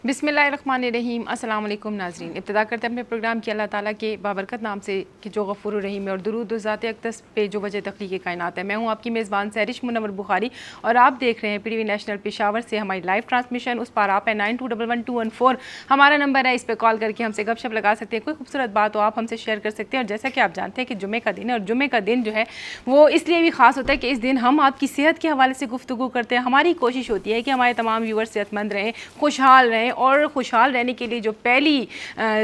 बिस्मिल्लाहिर्रहमानिर्रहीम। अस्सलाम वालेकुम नाज़रीन। इब्तिदा करते हैं अपने प्रोग्राम की अल्लाह ताला के बाबरकत नाम से कि जो गफ़ूर रहीम है, और दुरूद ज़ात अक़दस पे जो वजह तख़लीक़ कायनात है। मैं हूँ आपकी मेज़बान सहरिश मुनव्वर बुखारी और आप देख रहे हैं PTV नेशनल पेशावर से हमारी लाइव ट्रांसमिशन। उस पर आप है 92111214 हमारा नंबर है, इस पर कॉल करके हमसे गपशप लगा सकते हैं। कोई खूबसूरत बात हो आप हमसे शेयर कर सकते हैं। और जैसा कि आप जानते हैं कि जुमे का दिन है, और जुमे का दिन जो है वो इसलिए भी ख़ास होता है कि इस दिन हम आपकी सेहत के हवाले से गुफ्तगू करते हैं। हमारी कोशिश होती है कि हमारे तमाम व्यूअर्स सेहतमंद रहें, खुशहाल रहें, और खुशहाल रहने के लिए जो पहली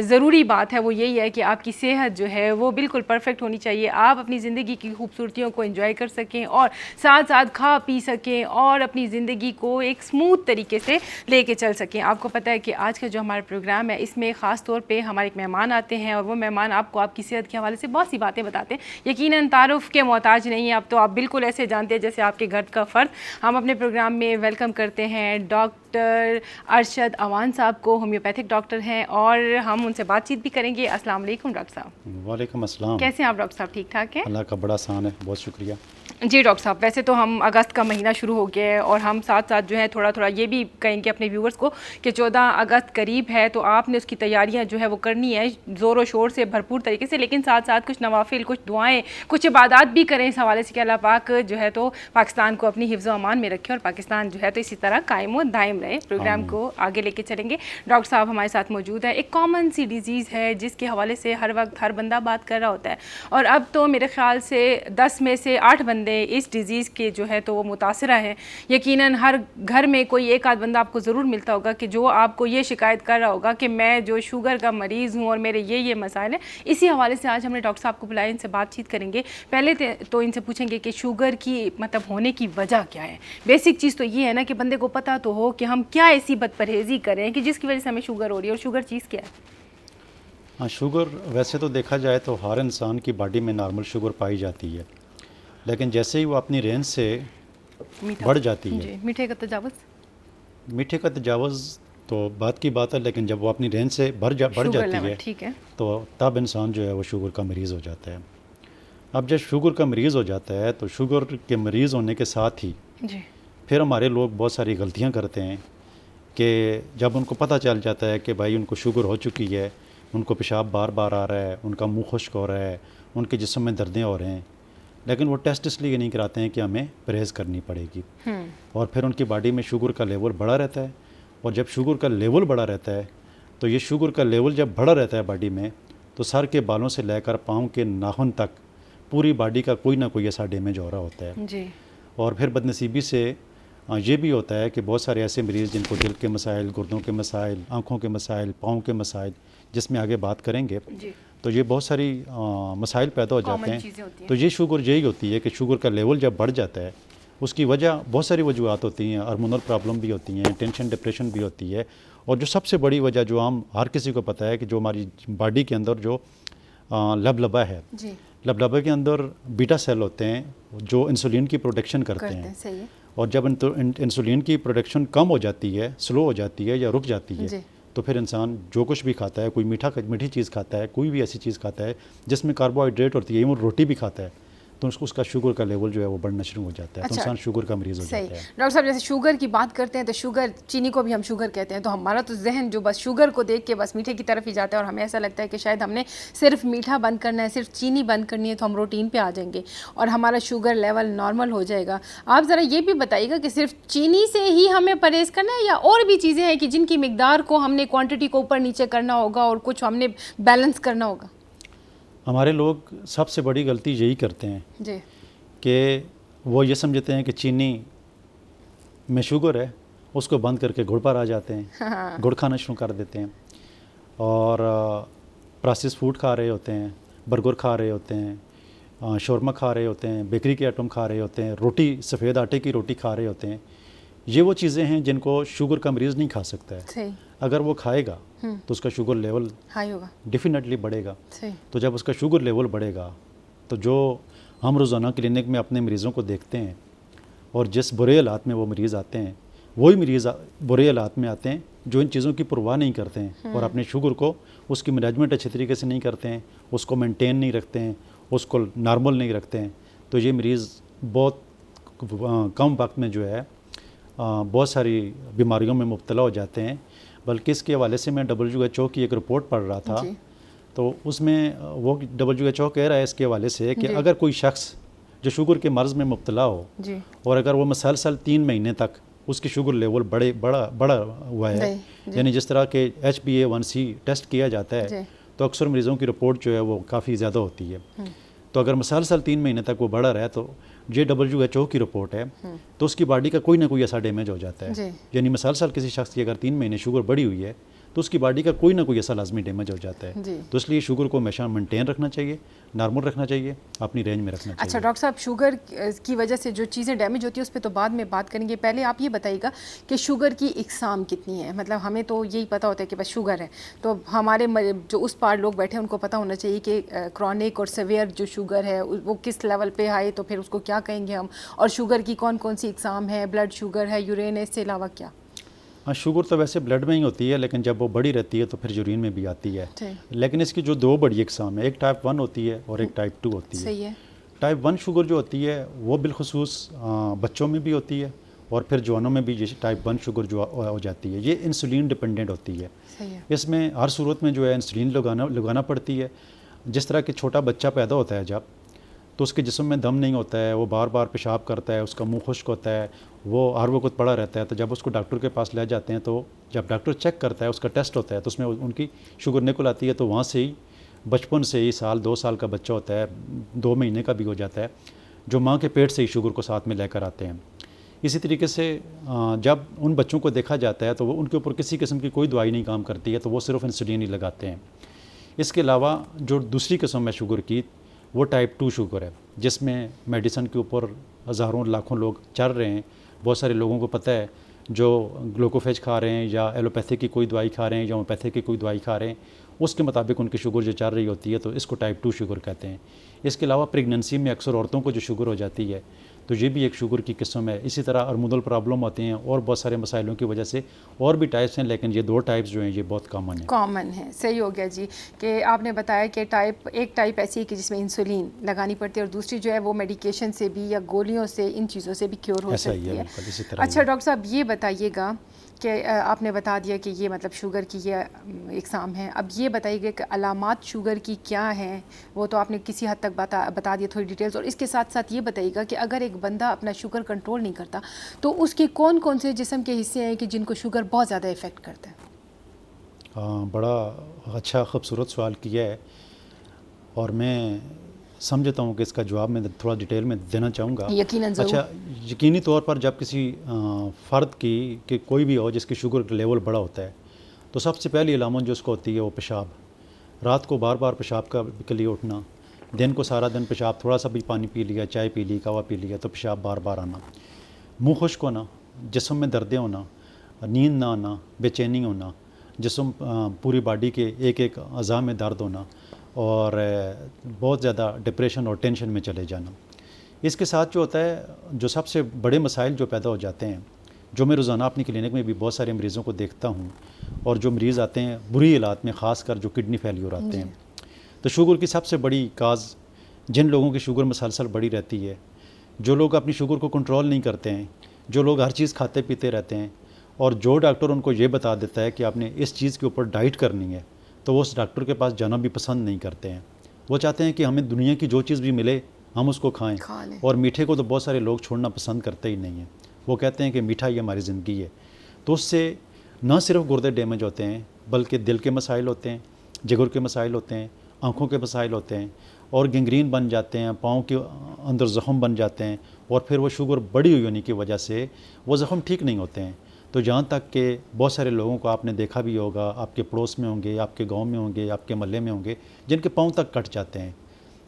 ज़रूरी बात है वो यही है कि आपकी सेहत जो है वो बिल्कुल परफेक्ट होनी चाहिए। आप अपनी ज़िंदगी की खूबसूरतियों को एंजॉय कर सकें और साथ साथ खा पी सकें और अपनी ज़िंदगी को एक स्मूथ तरीके से लेके चल सकें। आपको पता है कि आज का जो हमारा प्रोग्राम है इसमें ख़ास तौर पे हमारे एक मेहमान आते हैं, और वो मेहमान आपको आपकी सेहत के हवाले से बहुत सी बातें बताते हैं। यकीनन तारुफ़ के मोहताज नहीं है, अब तो आप बिल्कुल ऐसे जानते हैं जैसे आपके घर का फ़र्द। हम अपने प्रोग्राम में वेलकम करते हैं डॉक्टर अरशद अवान साहब को, होम्योपैथिक डॉक्टर हैं, और हम उनसे बातचीत भी करेंगे। अस्सलाम वालेकुम डॉक्टर साहब। वालेकुम अस्सलाम। कैसे हैं आप डॉक्टर साहब? ठीक ठाक हैं? अल्लाह का बड़ा आसान है, बहुत शुक्रिया। जी डॉक्टर साहब, वैसे तो हम अगस्त का महीना शुरू हो गया है, और हम साथ साथ जो है थोड़ा थोड़ा ये भी कहेंगे अपने व्यूवर्स को कि 14 अगस्त करीब है, तो आपने उसकी तैयारियां जो है वो करनी है ज़ोर शोर से, भरपूर तरीके से, लेकिन साथ साथ कुछ नवाफिल, कुछ दुआएं, कुछ इबादत भी करें इस हवाले से कि अल्लाह पाक जो है तो पाकिस्तान को अपनी हिफ्ज़ अमान में रखे, और पाकिस्तान जो है तो इसी तरह कायम व दायम रहे। प्रोग्राम को आगे लेके चलेंगे। डॉक्टर साहब हमारे साथ मौजूद है। एक कॉमन सी डिज़ीज़ है जिसके हवाले से हर वक्त हर बंदा बात कर रहा होता है, और अब तो मेरे ख्याल से 10 में से 8 बंदे इस डिज़ीज़ के जो है तो वो मुतासरा है। यकीनन हर घर में कोई एक आध बंदा आपको ज़रूर मिलता होगा कि जो आपको ये शिकायत कर रहा होगा कि मैं जो शुगर का मरीज़ हूँ और मेरे ये मसाइल हैं। इसी हवाले से आज हमने डॉक्टर साहब को बुलाया, इनसे बातचीत करेंगे। पहले तो इनसे पूछेंगे कि शुगर की मतलब होने की वजह क्या है। बेसिक चीज़ तो ये है ना कि बंदे को पता तो हो कि हम क्या ऐसी बदपरहेज़ी करें कि जिसकी वजह से हमें शुगर हो रही है, और शुगर चीज़ क्या है? हाँ, शुगर वैसे तो देखा जाए तो हर इंसान की बॉडी में नॉर्मल शुगर पाई जाती है, लेकिन जैसे ही वो अपनी रेंज से बढ़ जाती है, जी, मीठे का तजावुज़, मीठे का तजावुज़ तो बात की बात है, लेकिन जब वो अपनी रेंज से बढ़ जाती है, ठीक है, तो तब इंसान जो है वो शुगर का मरीज़ हो जाता है। अब जब शुगर का मरीज़ हो जाता है तो शुगर के मरीज़ होने के साथ ही जी, फिर हमारे लोग बहुत सारी गलतियाँ करते हैं कि जब उनको पता चल जाता है कि भाई उनको शुगर हो चुकी है, उनको पेशाब बार बार आ रहा है, उनका मुंह खुश्क हो रहा है, उनके जिस्म में दर्दें हो रहे हैं, लेकिन वो टेस्ट इसलिए नहीं कराते हैं कि हमें परहेज़ करनी पड़ेगी, और फिर उनकी बॉडी में शुगर का लेवल बढ़ा रहता है। और जब शुगर का लेवल बढ़ा रहता है तो ये शुगर का लेवल जब बढ़ा रहता है बॉडी में, तो सर के बालों से लेकर पाँव के नाखून तक पूरी बॉडी का कोई ना कोई ऐसा डैमेज हो रहा होता है। जी, और फिर बदनसीबी से ये भी होता है कि बहुत सारे ऐसे मरीज़ जिनको दिल के मसाइल, गुर्दों के मसाइल, आँखों के मसाइल, पाँव के मसाइल, जिसमें आगे बात करेंगे, तो ये बहुत सारी मसाइल पैदा हो जाते हैं। तो ये शुगर यही होती है कि शुगर का लेवल जब बढ़ जाता है, उसकी वजह बहुत सारी वजूहत होती हैं, हार्मोनल प्रॉब्लम भी होती हैं, टेंशन डिप्रेशन भी होती है, और जो सबसे बड़ी वजह जो हम हर किसी को पता है कि जो हमारी बॉडी के अंदर जो लबलबा है, लबलबा के अंदर बीटा सेल होते हैं जो इंसुलिन की प्रोडक्शन करते हैं। सही है। और जब इंसुलिन की प्रोडक्शन कम हो जाती है, स्लो हो जाती है या रुक जाती है, तो फिर इंसान जो कुछ भी खाता है, कोई मीठी चीज़ खाता है, कोई भी ऐसी चीज़ खाता है जिसमें कार्बोहाइड्रेट होती है, वो रोटी भी खाता है, तो उसका शुगर का लेवल जो है वो बढ़ना शुरू हो जाता है। तो इंसान शुगर का मरीज़ हो जाता है। डॉक्टर साहब, जैसे शुगर की बात करते हैं तो शुगर, चीनी को भी हम शुगर कहते हैं, तो हमारा तो जहन जो बस शुगर को देख के बस मीठे की तरफ ही जाता है, और हमें ऐसा लगता है कि शायद हमने सिर्फ मीठा बंद करना है, सिर्फ चीनी बंद करनी है, तो हम रूटीन पे आ जाएंगे और हमारा शुगर लेवल नॉर्मल हो जाएगा। आप ज़रा ये भी बताइएगा कि सिर्फ चीनी से ही हमें परहेज़ करना है, या और भी चीज़ें हैं कि जिनकी मिकदार को हमने क्वान्टिटी को ऊपर नीचे करना होगा और कुछ हमने बैलेंस करना होगा? हमारे लोग सबसे बड़ी गलती यही करते हैं जी, कि वो ये समझते हैं कि चीनी में शुगर है, उसको बंद करके गुड़ पर आ जाते हैं, गुड़ खाना शुरू कर देते हैं, और प्रोसेस्ड फूड खा रहे होते हैं, बर्गर खा रहे होते हैं, शौरमा खा रहे होते हैं, बेकरी के आइटम खा रहे होते हैं, रोटी, सफ़ेद आटे की रोटी खा रहे होते हैं। ये वो चीज़ें हैं जिनको शुगर का मरीज़ नहीं खा सकता है। सही। अगर वो खाएगा तो उसका शुगर लेवल हाई होगा, डेफिनेटली बढ़ेगा। सही। तो जब उसका शुगर लेवल बढ़ेगा तो जो हम रोज़ाना क्लिनिक में अपने मरीज़ों को देखते हैं, और जिस बुरे हालात में वो मरीज़ आते हैं, वही मरीज़ बुरे हालात में आते हैं जो इन चीज़ों की परवाह नहीं करते हैं और अपने शुगर को, उसकी मैनेजमेंट अच्छे तरीके से नहीं करते हैं, उसको मेंटेन नहीं रखते हैं, उसको नॉर्मल नहीं रखते हैं। तो ये मरीज़ बहुत कम वक्त में जो है बहुत सारी बीमारियों में मुब्तला हो जाते हैं। बल्कि इसके हवाले से मैं WHO की एक रिपोर्ट पढ़ रहा था, तो उसमें वो WHO कह रहा है इसके हवाले से कि अगर कोई शख्स जो शुगर के मर्ज़ में मुब्तला हो और अगर वो मसलसल 3 महीने तक उसकी शुगर लेवल बड़ा हुआ है, यानी जिस तरह के HbA1c टेस्ट किया जाता है तो अक्सर मरीज़ों की रिपोर्ट जो है वो काफ़ी ज़्यादा होती है। तो अगर मसलसल 3 महीने तक वो बढ़ा रहा है तो ये WHO की रिपोर्ट है, तो उसकी बॉडी का कोई ना कोई ऐसा डैमेज हो जाता है। यानी मसलसल किसी शख्स की अगर 3 महीने शुगर बढ़ी हुई है तो उसकी बॉडी का कोई ना कोई ऐसा लाजमी डैमेज हो जाता है। तो इसलिए शुगर को हमेशा मेंटेन रखना चाहिए, नॉर्मल रखना चाहिए, अपनी रेंज में रखना चाहिए। अच्छा डॉक्टर साहब, शुगर की वजह से जो चीज़ें डैमेज होती है उस पर तो बाद में बात करेंगे, पहले आप ये बताइएगा कि शुगर की इकसाम कितनी है। मतलब हमें तो यही पता होता है कि बस शुगर है, तो हमारे जो उस पार लोग बैठे हैं उनको पता होना चाहिए कि क्रॉनिक और सेवियर जो शुगर है वो किस लेवल पे आए तो फिर उसको क्या कहेंगे हम, और शुगर की कौन कौन सी इकसाम है, ब्लड शुगर है, यूरिन है, इसके अलावा क्या? हाँ, शुगर तो वैसे ब्लड में ही होती है, लेकिन जब वो बड़ी रहती है तो फिर यूरिन में भी आती है। लेकिन इसकी जो 2 बड़ी इकसाम है, एक टाइप 1 होती है और एक टाइप 2 होती है। सही है। टाइप 1 शुगर जो होती है वो बिलखुसूस बच्चों में भी होती है और फिर जवानों में भी ये टाइप 1 शुगर जो हो जाती है, ये इंसुलिन डिपेंडेंट होती है। सही है। इसमें हर सूरत में जो है इंसुलिन लगाना पड़ती है। जिस तरह कि छोटा बच्चा पैदा होता है जब, तो उसके जिस्म में दम नहीं होता है, वो बार बार पेशाब करता है, उसका मुंह खुश्क होता है, वो हर वक्त पड़ा रहता है। तो जब उसको डॉक्टर के पास ले जाते हैं तो जब डॉक्टर चेक करता है, उसका टेस्ट होता है, तो उसमें उनकी शुगर निकल आती है। तो वहाँ से ही बचपन से ही 1-2 साल का बच्चा होता है, 2 महीने का भी हो जाता है, जो माँ के पेट से ही शुगर को साथ में लेकर आते हैं। इसी तरीके से जब उन बच्चों को देखा जाता है तो वो उनके ऊपर किसी किस्म की कोई दवाई नहीं काम करती है, तो वो सिर्फ इंसुलिन ही लगाते हैं। इसके अलावा जो दूसरी किस्म है शुगर की, वो टाइप 2 शुगर है, जिसमें मेडिसिन के ऊपर हज़ारों लाखों लोग चल रहे हैं। बहुत सारे लोगों को पता है जो ग्लूकोफेज खा रहे हैं या एलोपैथी की कोई दवाई खा रहे हैं या होम्योपैथी की कोई दवाई खा रहे हैं, उसके मुताबिक उनकी शुगर जो चल रही होती है, तो इसको टाइप 2 शुगर कहते हैं। इसके अलावा प्रेगनेंसी में अक्सर औरतों को जो शुगर हो जाती है, तो ये भी एक शुगर की किस्म है। इसी तरह हार्मोनल प्रॉब्लम होते हैं और बहुत सारे मसाइलों की वजह से और भी टाइप्स हैं, लेकिन ये 2 टाइप्स जो हैं ये बहुत कॉमन है। सही हो गया जी कि आपने बताया कि एक टाइप ऐसी है कि जिसमें इंसुलिन लगानी पड़ती है और दूसरी जो है वो मेडिकेशन से भी या गोलियों से, इन चीज़ों से भी क्योर हो सकती है। अच्छा डॉक्टर साहब, ये बताइएगा कि आपने बता दिया कि ये मतलब शुगर की ये इकसाम है, अब ये बताइएगा कि अलामात शुगर की क्या हैं, वो तो आपने किसी हद तक बता दिया थोड़ी डिटेल्स, और इसके साथ साथ ये बताइएगा कि अगर एक बंदा अपना शुगर कंट्रोल नहीं करता तो उसके कौन कौन से जिस्म के हिस्से हैं कि जिनको शुगर बहुत ज़्यादा इफ़ेक्ट करता है? हाँ, बड़ा अच्छा खूबसूरत सवाल किया है और मैं समझता हूँ कि इसका जवाब मैं थोड़ा डिटेल में देना चाहूँगा। यकीनन ज़रूर। अच्छा, यकीनी तौर पर जब किसी फ़र्द की कोई भी हो जिसकी शुगर का लेवल बड़ा होता है, तो सबसे पहली अलामत जो उसको होती है वो पेशाब। रात को बार बार पेशाब के लिए उठना, दिन को सारा दिन पेशाब, थोड़ा सा भी पानी पी लिया, चाय पी ली, कहवा पी लिया, तो पेशाब बार बार आना, मुँह खुश्क होना, जिस्म में दर्दें होना, नींद ना आना, बेचैनी होना, जिस्म पूरी बॉडी के एक अज़ा में दर्द होना और बहुत ज़्यादा डिप्रेशन और टेंशन में चले जाना। इसके साथ जो होता है, जो सबसे बड़े मसाइल जो पैदा हो जाते हैं, जो मैं रोज़ाना अपनी क्लिनिक में भी बहुत सारे मरीज़ों को देखता हूँ, और जो मरीज़ आते हैं बुरी हालात में, ख़ास कर जो किडनी फेल्योर आते हैं, तो शुगर की सबसे बड़ी काज, जिन लोगों की शुगर मसलसल बड़ी रहती है, जो लोग अपनी शुगर को कंट्रोल नहीं करते हैं, जो लोग हर चीज़ खाते पीते रहते हैं, और जो डॉक्टर उनको ये बता देता है कि आपने इस चीज़ के ऊपर डाइट करनी है, तो वो उस डॉक्टर के पास जाना भी पसंद नहीं करते हैं। वो चाहते हैं कि हमें दुनिया की जो चीज़ भी मिले हम उसको खाएं, और मीठे को तो बहुत सारे लोग छोड़ना पसंद करते ही नहीं हैं। वो कहते हैं कि मीठा ही हमारी ज़िंदगी है। तो उससे न सिर्फ गुर्दे डैमेज होते हैं, बल्कि दिल के मसाइल होते हैं, जिगर के मसाइल होते हैं, आँखों के मसाइल होते हैं, और गैंग्रीन बन जाते हैं, पाँव के अंदर ज़ख़म बन जाते हैं, और फिर वो शुगर बड़ी हुई होने की वजह से वो ज़ख़म ठीक नहीं होते हैं। तो जहाँ तक कि बहुत सारे लोगों को आपने देखा भी होगा, आपके पड़ोस में होंगे, आपके गांव में होंगे, आपके मोहल्ले में होंगे, जिनके पाँव तक कट जाते हैं।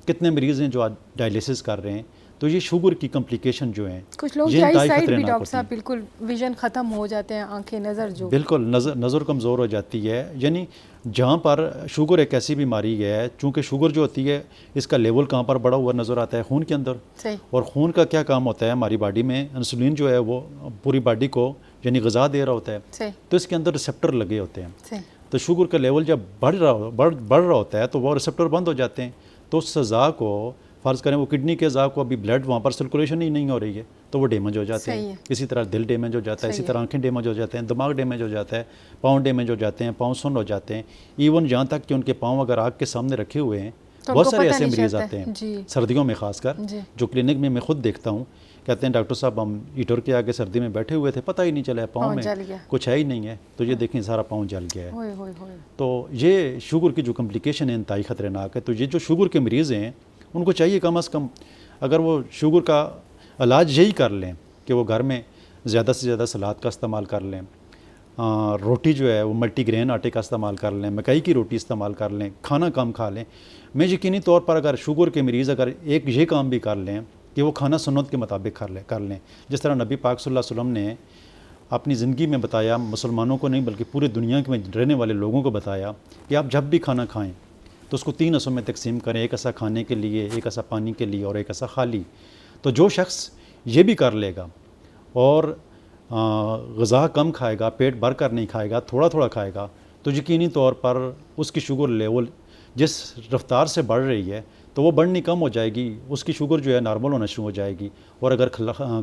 कितने मरीज़ हैं जो आज डायलिसिस कर रहे हैं। तो ये शुगर की कॉम्प्लिकेशन जो हैं, कुछ लोग की आई साइट भी डॉक्टर साहब बिल्कुल विजन ख़त्म हो जाते हैं, आंखें, नज़र जो बिल्कुल नज़र कमज़ोर हो जाती है। यानी जहाँ पर शुगर एक ऐसी बीमारी है, चूँकि शुगर जो होती है इसका लेवल कहाँ पर बढ़ा हुआ नज़र आता है, खून के अंदर। सही। और खून का क्या काम होता है हमारी बॉडी में, इंसुलिन जो है वो पूरी बॉडी को यानी ग़िज़ा दे रहा होता है। सही। तो इसके अंदर रिसेप्टर लगे होते हैं। सही। तो शुगर का लेवल जब बढ़ रहा होता है तो वो रिसेप्टर बंद हो जाते हैं। तो उस सज़ा को फ़र्ज़ करें वो किडनी के अज़ा को अभी ब्लड वहाँ पर सर्कुलेशन ही नहीं हो रही है तो वो डैमेज हो जाते हैं। इसी तरह दिल डैमेज हो जाता है, इसी तरह आंखें डैमेज हो जाते हैं, दिमाग डैमेज हो जाता है, पाँव डैमेज हो जाते हैं, पाँव सुन्न हो जाते हैं। इवन यहाँ तक कि उनके पाँव अगर आग के सामने रखे हुए हैं, तो बहुत सारे ऐसे मरीज़ आते हैं सर्दियों में ख़ासकर, जो क्लिनिक में मैं खुद देखता हूँ, कहते हैं डॉक्टर साहब हम हीटर के आगे सर्दी में बैठे हुए थे, पता ही नहीं चला पाँव में कुछ है ही नहीं है, तो ये देखें सारा पाँव जल गया है। तो ये शुगर की जो कम्प्लिकेशन है इंतहाई ख़तरनाक है। तो ये जो शुगर के मरीज़ हैं उनको चाहिए कम अज़ कम अगर वो शुगर का इलाज यही कर लें कि वो घर में ज़्यादा से ज़्यादा सलाद का इस्तेमाल कर लें, रोटी जो है वो मल्टीग्रेन आटे का इस्तेमाल कर लें, मकई की रोटी इस्तेमाल कर लें, खाना कम खा लें। मैं यकीनी तौर पर अगर शुगर के मरीज़ अगर एक ये काम भी कर लें कि वो खाना सुन्नत के मुताबिक कर लें, जिस तरह नबी पाक सल्लल्लाहु अलैहि वसल्लम ने अपनी ज़िंदगी में बताया, मुसलमानों को नहीं बल्कि पूरे दुनिया में रहने वाले लोगों को बताया कि आप जब भी खाना खाएं तो उसको 3 हिस्सों में तकसीम करें, एक ऐसा खाने के लिए, एक ऐसा पानी के लिए और एक ऐसा खाली। तो जो शख्स ये भी कर लेगा और ग़िज़ा कम खाएगा, पेट भर कर नहीं खाएगा, थोड़ा थोड़ा खाएगा, तो यकीनी तौर पर उसकी शुगर लेवल जिस रफ्तार से बढ़ रही है तो वो बढ़नी कम हो जाएगी, उसकी शुगर जो है नॉर्मल होना शुरू हो जाएगी। और अगर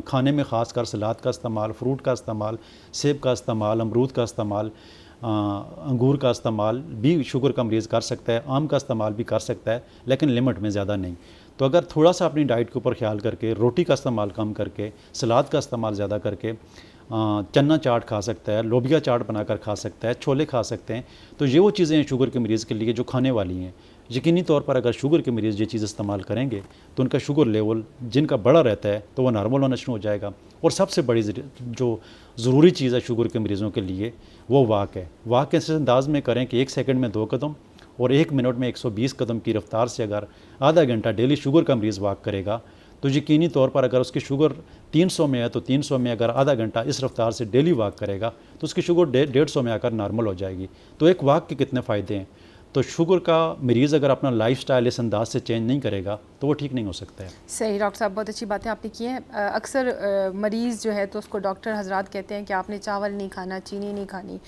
खाने में ख़ास कर सलाद का इस्तेमाल, फ्रूट का इस्तेमाल, सेब का इस्तेमाल, अमरूद का इस्तेमाल, अंगूर का इस्तेमाल भी शुगर का मरीज़ कर सकता है, आम का इस्तेमाल भी कर सकता है, लेकिन लिमिट में, ज़्यादा नहीं। तो अगर थोड़ा सा अपनी डाइट के ऊपर ख्याल करके, रोटी का इस्तेमाल कम करके, सलाद का इस्तेमाल ज़्यादा करके, चना चाट खा सकता है, लोबिया चाट बनाकर खा सकता है, छोले खा सकते हैं, तो ये वो चीज़ें हैं शुगर के मरीज़ के लिए जो खाने वाली हैं। यकीनी तौर पर अगर शुगर के मरीज़ ये चीज़ इस्तेमाल करेंगे तो उनका शुगर लेवल जिनका बड़ा रहता है तो वह नॉर्मल होना शुरू हो जाएगा। और सबसे बड़ी जो ज़रूरी चीज़ है शुगर के मरीज़ों के लिए वो वाक है। वाक इस अंदाज में करें कि 1 सेकंड में 2 कदम और 1 मिनट में 120 कदम की रफ्तार से अगर आधा घंटा डेली शुगर का मरीज़ वाक करेगा तो यकीनी तौर पर अगर उसकी शुगर 300 में है तो 300 में अगर आधा घंटा इस रफ्तार से डेली वाक करेगा तो उसकी शुगर 150 में आकर नॉर्मल हो जाएगी। तो एक वाक के कितने फ़ायदे हैं। तो शुगर का मरीज़ अगर अपना लाइफस्टाइल इस अंदाज से चेंज नहीं करेगा तो वो ठीक नहीं हो सकता है। सही डॉक्टर साहब, बहुत अच्छी बातें आपने की हैं। अक्सर मरीज़ जो है तो उसको डॉक्टर हजरात कहते हैं कि आपने चावल नहीं खाना, चीनी नहीं खानी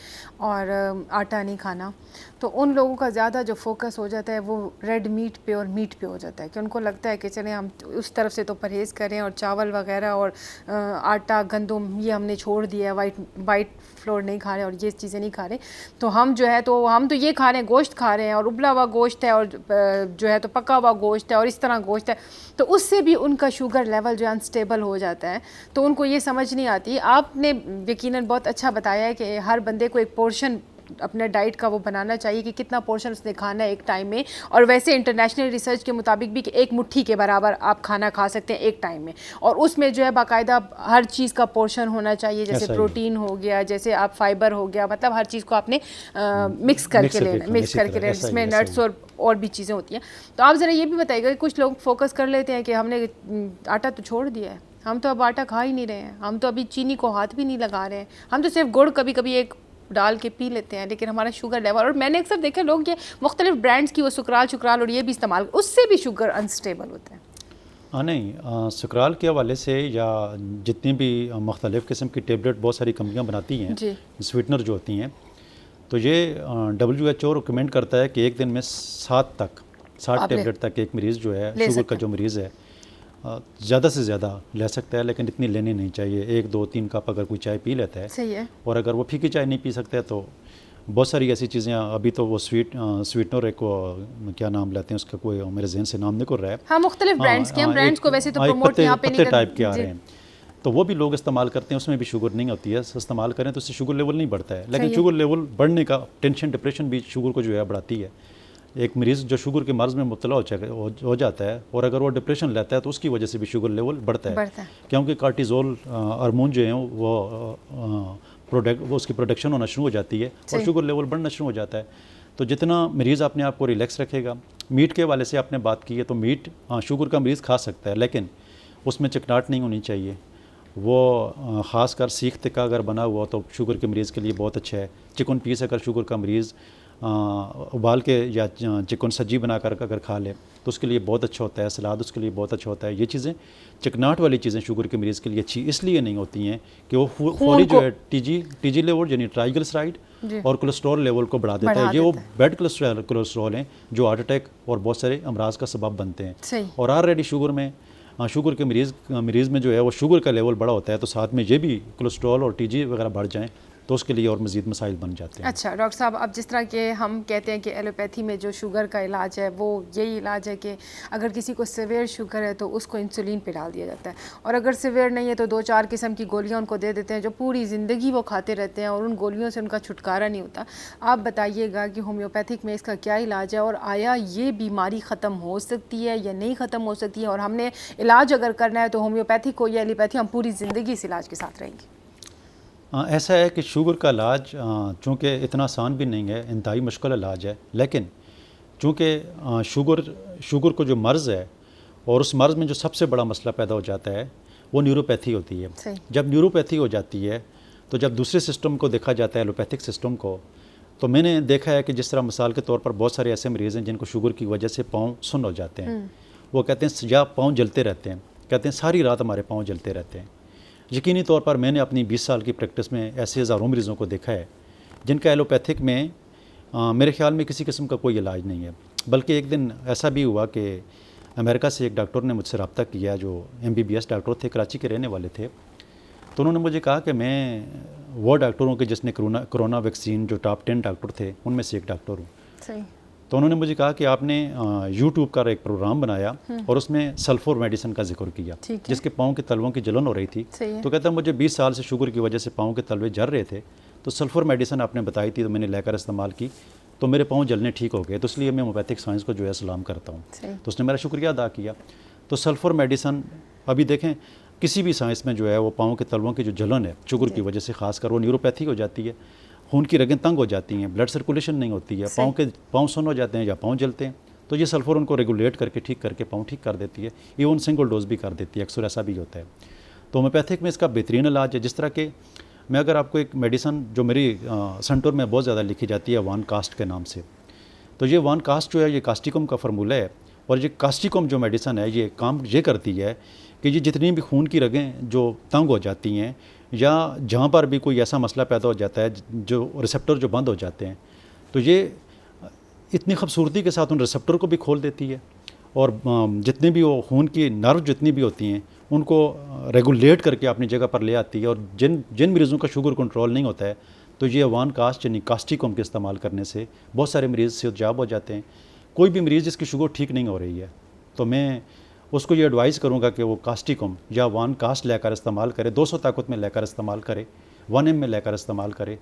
और आटा नहीं खाना। तो उन लोगों का ज़्यादा जो फोकस हो जाता है वो रेड मीट पे और मीट पे हो जाता है कि उनको लगता है कि चलें हम उस तरफ से तो परहेज़ करें और चावल वगैरह और आटा, गंदम ये हमने छोड़ दिया है, वाइट फ्लोर नहीं खा रहे और ये चीज़ें नहीं खा रहे, तो हम जो है तो हम तो ये खा रहे हैं, गोश्त खा रहे हैं और उबला हुआ गोश्त है और जो है तो पका हुआ गोश्त है और इस तरह गोश्त है, तो उससे भी उनका शुगर लेवल जो है अनस्टेबल हो जाता है। तो उनको ये समझ नहीं आती। आपने यकीनन बहुत अच्छा बताया है कि हर बंदे को एक पोर्शन अपने डाइट का वो बनाना चाहिए कि कितना पोर्शन उसने खाना है एक टाइम में। और वैसे इंटरनेशनल रिसर्च के मुताबिक भी कि एक मुट्ठी के बराबर आप खाना खा सकते हैं एक टाइम में, और उसमें जो है बाकायदा हर चीज़ का पोर्शन होना चाहिए, जैसे प्रोटीन हो गया, जैसे आप फाइबर हो गया, मतलब हर चीज़ को आपने मिक्स करके लेना, जिसमें नट्स और भी चीज़ें होती हैं। तो आप ज़रा ये भी बताइएगा कि कुछ लोग फोकस कर लेते हैं कि हमने आटा तो छोड़ दिया है, हम तो अब आटा खा ही नहीं रहे हैं, हम तो अभी चीनी को हाथ भी नहीं लगा रहे हैं, हम तो सिर्फ गुड़ कभी कभी एक डाल के पी लेते हैं, लेकिन हमारा शुगर लेवल, और मैंने अक्सर देखा लोग ये मुख्तलिफ ब्रांड्स की वो सुकराल और ये भी इस्तेमाल, उससे भी शुगर अनस्टेबल होता है। हाँ नहीं, सुकराल के हवाले से या जितनी भी मुख्तलिफ़ किस्म की टेबलेट बहुत सारी कंपनियाँ बनाती हैं, स्वीटनर जो होती हैं, तो ये WHO रिकमेंड करता है कि एक दिन में 60 टेबलेट तक एक मरीज़ जो है शुगर का जो मरीज़ है ज़्यादा से ज़्यादा ले सकता है, लेकिन इतनी लेनी नहीं चाहिए। 1, 2, 3 कप अगर कोई चाय पी लेता है, सही है। और अगर वो फीकी चाय नहीं पी सकता है तो बहुत सारी ऐसी चीज़ें, अभी तो वो स्वीटनर एक क्या नाम लेते हैं उसका, कोई मेरे जहन से नाम नहीं कर रहा है। हाँ, मुख्तलिफ ब्रांड्स के, हम ब्रांड्स को वैसे तो प्रमोट यहाँ पे नहीं टाइप के आ रहे हैं, तो वो भी लोग इस्तेमाल करते हैं, उसमें भी शुगर नहीं होती है। इस्तेमाल करें तो उससे शुगर लेवल नहीं बढ़ता है, लेकिन शुगर लेवल बढ़ने का टेंशन, डिप्रेशन भी शुगर को जो है बढ़ाती है। एक मरीज़ जो शुगर के मर्ज़ में मुब्तला हो जाता है और अगर वो डिप्रेशन लेता है तो उसकी वजह से भी शुगर लेवल बढ़ता है, क्योंकि कार्टिज़ोल हार्मोन जो है वो उसकी प्रोडक्शन होना शुरू हो जाती है और शुगर लेवल बढ़ना शुरू हो जाता है। तो जितना मरीज़ अपने आप को रिलैक्स रखेगा, मीट के हवाले से आपने बात की है, तो मीट शुगर का मरीज़ खा सकता है, लेकिन उसमें चिकनाहट नहीं होनी चाहिए। वो ख़ास कर सीख तिक्का अगर बना हुआ तो शुगर के मरीज़ के लिए बहुत अच्छा है। चिकन पीस अगर शुगर का मरीज़ उबाल के या चिकन सब्जी बनाकर अगर खा ले तो उसके लिए बहुत अच्छा होता है। सलाद उसके लिए बहुत अच्छा होता है। ये चीज़ें चिकनाहट वाली चीज़ें शुगर के मरीज़ के लिए अच्छी इसलिए नहीं होती हैं कि वो फौरी जो है टीजी लेवल यानी ट्राइग्लिसराइड और कोलेस्ट्रॉल लेवल को बढ़ा देता है। ये वो बैड कोलेस्ट्रॉल हैं जो हार्ट अटैक और बहुत सारे अमराज का सबब बनते हैं। और ऑलरेडी शुगर के मरीज़ में जो है वो शुगर का लेवल बड़ा होता है, तो साथ में ये भी कोलेस्ट्रॉल और टीजी वगैरह बढ़ जाएँ तो उसके लिए और मज़ीद मसाइल बन जाते हैं। अच्छा डॉक्टर साहब, अब जिस तरह के हम कहते हैं कि एलोपैथी में जो शुगर का इलाज है वो यही इलाज है कि अगर किसी को सीवियर शुगर है तो उसको इंसुलिन पे डाल दिया जाता है, और अगर सीवियर नहीं है तो 2-4 किस्म की गोलियां उनको दे देते हैं जो पूरी ज़िंदगी वो खाते रहते हैं और उन गोलियों से उनका छुटकारा नहीं होता। आप बताइएगा कि होम्योपैथिक में इसका क्या इलाज है और आया ये बीमारी ख़त्म हो सकती है या नहीं ख़त्म हो सकती है, और हमने इलाज अगर करना है तो होम्योपैथिक हो या एलोपैथी हम पूरी ज़िंदगी इस इलाज के साथ रहेंगे? ऐसा है कि शुगर का इलाज चूँकि इतना आसान भी नहीं है, इंतहाई मुश्किल इलाज है, लेकिन चूँकि शुगर को जो मर्ज़ है और उस मर्ज़ में जो सबसे बड़ा मसला पैदा हो जाता है वो न्यूरोपैथी होती है। जब न्यूरोपैथी हो जाती है तो जब दूसरे सिस्टम को देखा जाता है एलोपैथिक सिस्टम को, तो मैंने देखा है कि जिस तरह मिसाल के तौर पर बहुत सारे ऐसे मरीज़ हैं जिनको शुगर की वजह से पाँव सुन्न हो जाते हैं। वो कहते हैं या पाँव जलते रहते हैं, कहते हैं सारी रात हमारे पाँव जलते रहते हैं। यकीनी तौर पर मैंने अपनी 20 साल की प्रैक्टिस में ऐसे हज़ारों मरीज़ों को देखा है जिनका एलोपैथिक में मेरे ख्याल में किसी किस्म का कोई इलाज नहीं है। बल्कि एक दिन ऐसा भी हुआ कि अमेरिका से एक डॉक्टर ने मुझसे रब्ता किया जो MBBS डॉक्टर थे, कराची के रहने वाले थे। तो उन्होंने मुझे कहा कि मैं वो डॉक्टरों के जिसने कोरोना वैक्सीन जो टॉप 10 डॉक्टर थे उनमें से एक डॉक्टर हूँ। तो उन्होंने मुझे कहा कि आपने YouTube का एक प्रोग्राम बनाया और उसमें सल्फर मेडिसिन का जिक्र किया जिसके पाँव के तलवों की जलन हो रही थी। तो कहता मुझे 20 साल से शुगर की वजह से पाँव के तलवे जल रहे थे, तो सल्फर मेडिसिन आपने बताई थी तो मैंने लेकर इस्तेमाल की तो मेरे पाँव जलने ठीक हो गए। तो इसलिए मैं होम्योपैथिक साइंस को जो है सलाम करता हूँ। तो उसने मेरा शुक्रिया अदा किया। तो सल्फर मेडिसिन अभी देखें किसी भी साइंस में जो है वो पाँव के तलवों की जो जलन है शुगर की वजह से खासकर वो न्यूरोपैथी हो जाती है। खून की रगें तंग हो जाती हैं, ब्लड सर्कुलेशन नहीं होती है, पाँव सुन्न हो जाते हैं या पाँव जलते हैं, तो ये सल्फर उनको रेगुलेट करके ठीक करके पाँव ठीक कर देती है। इवन सिंगल डोज भी कर देती है, अक्सर ऐसा भी होता है। तो होम्योपैथिक में इसका बेहतरीन इलाज है। जिस तरह के मैं अगर आपको एक मेडिसन जो मेरी सेंटर में बहुत ज़्यादा लिखी जाती है वान कास्ट के नाम से, तो ये वान कास्ट जो है ये कास्टिकम का फार्मूला है। और ये कास्टिकम जो मेडिसन है ये काम ये करती है कि ये जितनी भी खून की रगें जो तंग हो जाती हैं या जहाँ पर भी कोई ऐसा मसला पैदा हो जाता है जो रिसेप्टर जो बंद हो जाते हैं, तो ये इतनी खूबसूरती के साथ उन रिसेप्टर को भी खोल देती है और जितने भी वो खून की नर्व जितनी भी होती हैं उनको रेगुलेट करके अपनी जगह पर ले आती है। और जिन मरीज़ों का शुगर कंट्रोल नहीं होता है तो ये वान कास्ट यानी कास्टिकम के इस्तेमाल करने से बहुत सारे मरीज़ सेहतयाब हो जाते हैं। कोई भी मरीज़ जिसकी शुगर ठीक नहीं हो रही है तो मैं उसको ये एडवाइस करूँगा कि वो कास्टिकम या वान कास्ट लेकर इस्तेमाल करे, 200 ताकत में लेकर इस्तेमाल करे, 1 में लेकर इस्तेमाल करे,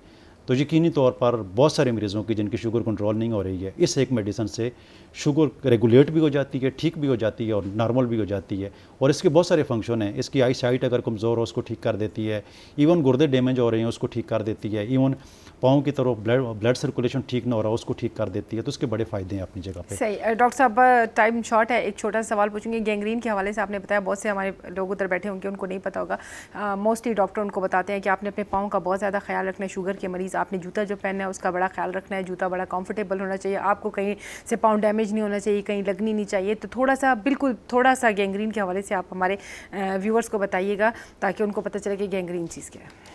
तो यकीनी तौर पर बहुत सारे मरीज़ों की जिनकी शुगर कंट्रोल नहीं हो रही है इस एक मेडिसिन से शुगर रेगुलेट भी हो जाती है, ठीक भी हो जाती है और नॉर्मल भी हो जाती है। और इसके बहुत सारे फंक्शन हैं। इसकी आई साइट अगर कमज़ोर हो उसको ठीक कर देती है, इवन गुर्दे डैमेज हो रहे हैं उसको ठीक कर देती है, इवन पाँव की तरफ ब्लड सर्कुलेशन ठीक ना हो रहा उसको ठीक कर देती है। तो उसके बड़े फ़ायदे हैं अपनी जगह पे। सही। डॉक्टर साहब टाइम शॉर्ट है, एक छोटा सा सवाल पूछूंगी। गैंग्रीन के हवाले से आपने बताया, बहुत से हमारे लोग उधर बैठे होंगे उनको नहीं पता होगा। मोस्टली डॉक्टर उनको बताते हैं कि आपने अपने पाँव का बहुत ज़्यादा ख्याल रखना है। शुगर के मरीज़ आपने जूता जो पहनना है उसका बड़ा ख्याल रखना है, जूता बड़ा कंफर्टेबल होना चाहिए, आपको कहीं से पाँव डैमेज नहीं होना चाहिए, कहीं लगनी नहीं चाहिए। तो थोड़ा सा गैंग्रीन के हवाले से आप हमारे व्यूअर्स को बताइएगा ताकि उनको पता चले कि गैंग्रीन चीज़ क्या है।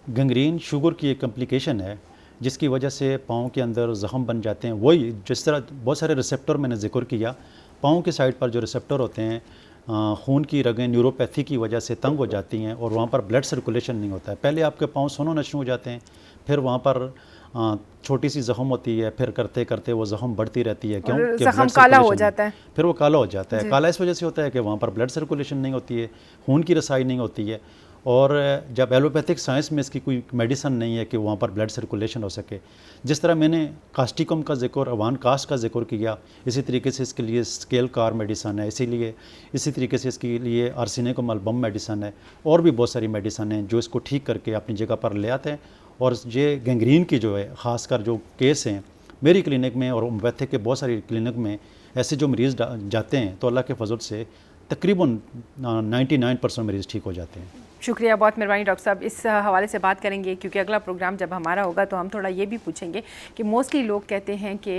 गैंग्रीन शुगर की एक कॉम्प्लिकेशन है जिसकी वजह से पाँव के अंदर ज़ख़म बन जाते हैं। वही जिस तरह बहुत सारे रिसेप्टर मैंने जिक्र किया, पाँव के साइड पर जो रिसेप्टर होते हैं खून की रगें न्यूरोपैथी की वजह से तंग हो जाती हैं और वहाँ पर ब्लड सर्कुलेशन नहीं होता है। पहले आपके पाँव सुन्न होना शुरू हो जाते हैं, फिर वहाँ पर छोटी सी ज़ख़म होती है, फिर करते करते वो ज़ख़म बढ़ती रहती है। क्यों? कि ज़ख़म काला हो जाता है, फिर वो काला हो जाता है। काला इस वजह से होता है कि वहाँ पर ब्लड सर्कुलेशन नहीं होती है, खून की रसाई नहीं होती है। और जब एलोपैथिक साइंस में इसकी कोई मेडिसिन नहीं है कि वहाँ पर ब्लड सर्कुलेशन हो सके, जिस तरह मैंने कास्टिकम का जिक्र, वान कास्ट का जिक्र किया, इसी तरीके से इसके लिए स्केल कार मेडिसन है, इसी तरीके से इसके लिए आर्सेनिकम अल्बम मेडिसन है, और भी बहुत सारी मेडिसन हैं जो इसको ठीक करके अपनी जगह पर ले आते हैं। और ये गैंग्रीन की जो है ख़ासकर जो केस हैं मेरी क्लिनिक में और होम्योपैथिक के बहुत सारी क्लिनिक में ऐसे जो मरीज़ जाते हैं तो अल्लाह के फजल से तकरीबन 99% मरीज़ ठीक हो जाते हैं। शुक्रिया, बहुत मेहरबानी डॉक्टर साहब। इस हवाले से बात करेंगे क्योंकि अगला प्रोग्राम जब हमारा होगा तो हम थोड़ा ये भी पूछेंगे कि मोस्टली लोग कहते हैं कि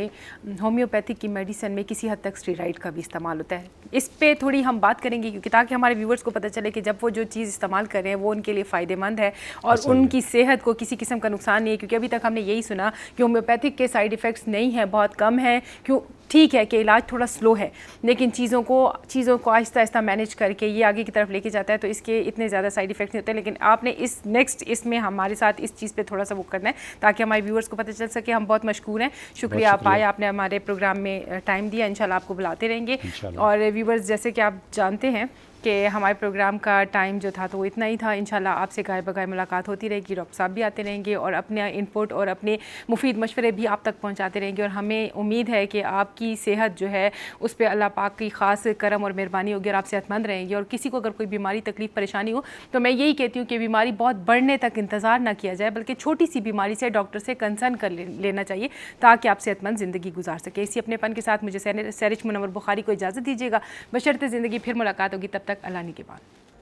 होम्योपैथिक की मेडिसिन में किसी हद तक स्टेरॉइड का भी इस्तेमाल होता है। इस पे थोड़ी हम बात करेंगे क्योंकि ताकि हमारे व्यूवर्स को पता चले कि जब वो जो चीज़ इस्तेमाल कर रहे हैं वो उनके लिए फ़ायदेमंद है और उनकी सेहत को किसी किस्म का नुकसान नहीं है। क्योंकि अभी तक हमने यही सुना कि होम्योपैथिक के साइड इफ़ेक्ट्स नहीं हैं, बहुत कम हैं। क्यों? ठीक है कि इलाज थोड़ा स्लो है, लेकिन चीज़ों को आहिस्ता आहिस्ता मैनेज करके ये आगे की तरफ लेके जाता है, तो इसके इतने ज़्यादा साइड इफ़ेक्ट्स नहीं होते। लेकिन आपने इसमें हमारे साथ इस चीज़ पे थोड़ा सा वो करना है ताकि हमारे व्यूअर्स को पता चल सके। हम बहुत मशकूर हैं, शुक्रिया आप आए, आपने हमारे प्रोग्राम में टाइम दिया। इंशाल्लाह आपको बुलाते रहेंगे। और व्यूअर्स, जैसे कि आप जानते हैं कि हमारे प्रोग्राम का टाइम जो था तो वो इतना ही था। इंशाल्लाह आपसे गाय बगाए मुलाकात होती रहेगी। डॉक्टर साहब भी आते रहेंगे और अपने इनपुट और अपने मुफीद मशवरे भी आप तक पहुंचाते रहेंगे। और हमें उम्मीद है कि आपकी सेहत जो है उस पर अल्लाह पाक की ख़ास करम और मेहरबानी होगी और आप सेहतमंद रहेंगे। और किसी को अगर कोई बीमारी, तकलीफ, परेशानी हो तो मैं यही कहती हूँ कि बीमारी बहुत बढ़ने तक इंतज़ार ना किया जाए, बल्कि छोटी सी बीमारी से डॉक्टर से कंसर्न कर लेना चाहिए ताकि आप सेहतमंद ज़िंदगी गुजार सके। इसी अपनेपन के साथ मुझे सैरिश मुनव्वर बुखारी को इजाज़त दीजिएगा। बशर्ते ज़िंदगी फिर मुलाकात होगी, तब तक अल्लाह के बाद।